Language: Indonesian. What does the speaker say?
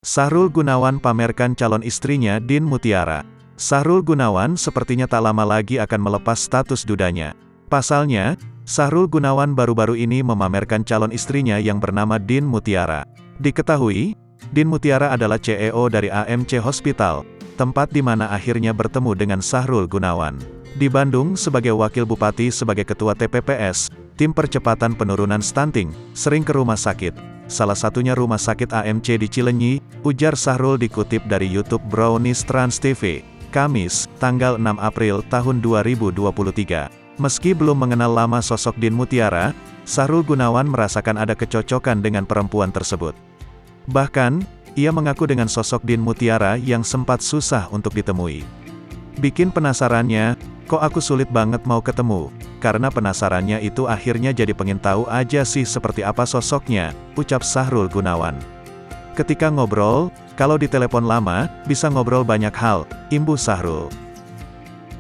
Sahrul Gunawan pamerkan calon istrinya Din Mutiara. Sahrul Gunawan sepertinya tak lama lagi akan melepas status dudanya. Pasalnya, Sahrul Gunawan baru-baru ini memamerkan calon istrinya yang bernama Din Mutiara. Diketahui, Din Mutiara adalah CEO dari AMC Hospital, tempat di mana akhirnya bertemu dengan Sahrul Gunawan. Di Bandung sebagai wakil bupati sebagai ketua TPPS, tim percepatan penurunan stunting, sering ke rumah sakit. Salah satunya rumah sakit AMC di Cilenyi, ujar Sahrul dikutip dari YouTube Brownies Trans TV, Kamis, tanggal 6 April tahun 2023. Meski belum mengenal lama sosok Din Mutiara, Sahrul Gunawan merasakan ada kecocokan dengan perempuan tersebut. Bahkan, ia mengaku dengan sosok Din Mutiara yang sempat susah untuk ditemui. Bikin penasarannya, kok aku sulit banget mau ketemu, karena penasarannya itu akhirnya jadi pengen tahu aja sih seperti apa sosoknya, ucap Sahrul Gunawan. Ketika ngobrol, kalau di telepon lama, bisa ngobrol banyak hal, imbuh Sahrul.